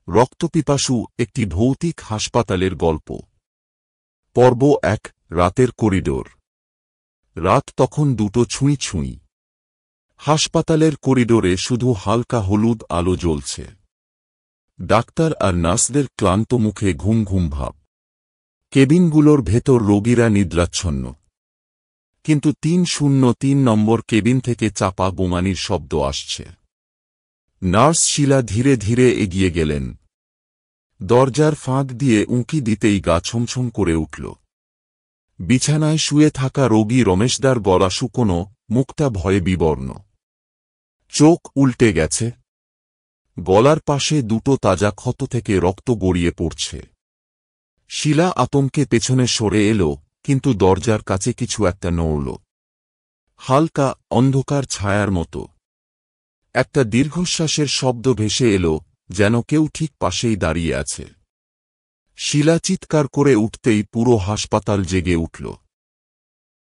রক্তপিপাসু একটি ভৌতিক হাসপাতালের গল্প। পর্ব ১। রাতের করিডোর। রাত তখন 2টো ছুঁই ছুঁই। হাসপাতালের করিডোরে শুধু হালকা হলুদ আলো জ্বলছে। ডাক্তার আর নার্সদের ক্লান্ত মুখে ঘুম ঘুম ভাব। কেবিনগুলোর ভেতর রোগীরা নিদ্রাচ্ছন্ন। কিন্তু ৩০৩ নম্বর কেবিন থেকে চাপা বোমানির শব্দ আসছে। নার্স শিলা ধীরে ধীরে এগিয়ে গেলেন। দরজার ফাঁক দিয়ে উঁকি দিতেই গা ছমছম করে উঠল। বিছানায় শুয়ে থাকা রোগী রমেশদার গলা শুকনো, মুখটা ভয়ে বিবর্ণ। চোখ উল্টে গেছে। গলার পাশে 2টো তাজা ক্ষত থেকে রক্ত গড়িয়ে পড়ছে। শিলা আতঙ্কে পেছনে সরে এল, কিন্তু দরজার কাছে কিছু একটা নড়ল। হালকা অন্ধকার ছায়ার মতো। একটা দীর্ঘশ্বাসের শব্দ ভেসে এল, যেন কেউ ঠিক পাশেই দাঁড়িয়ে আছে। শিলা চিৎকার করে উঠতেই পুরো হাসপাতাল জেগে উঠল।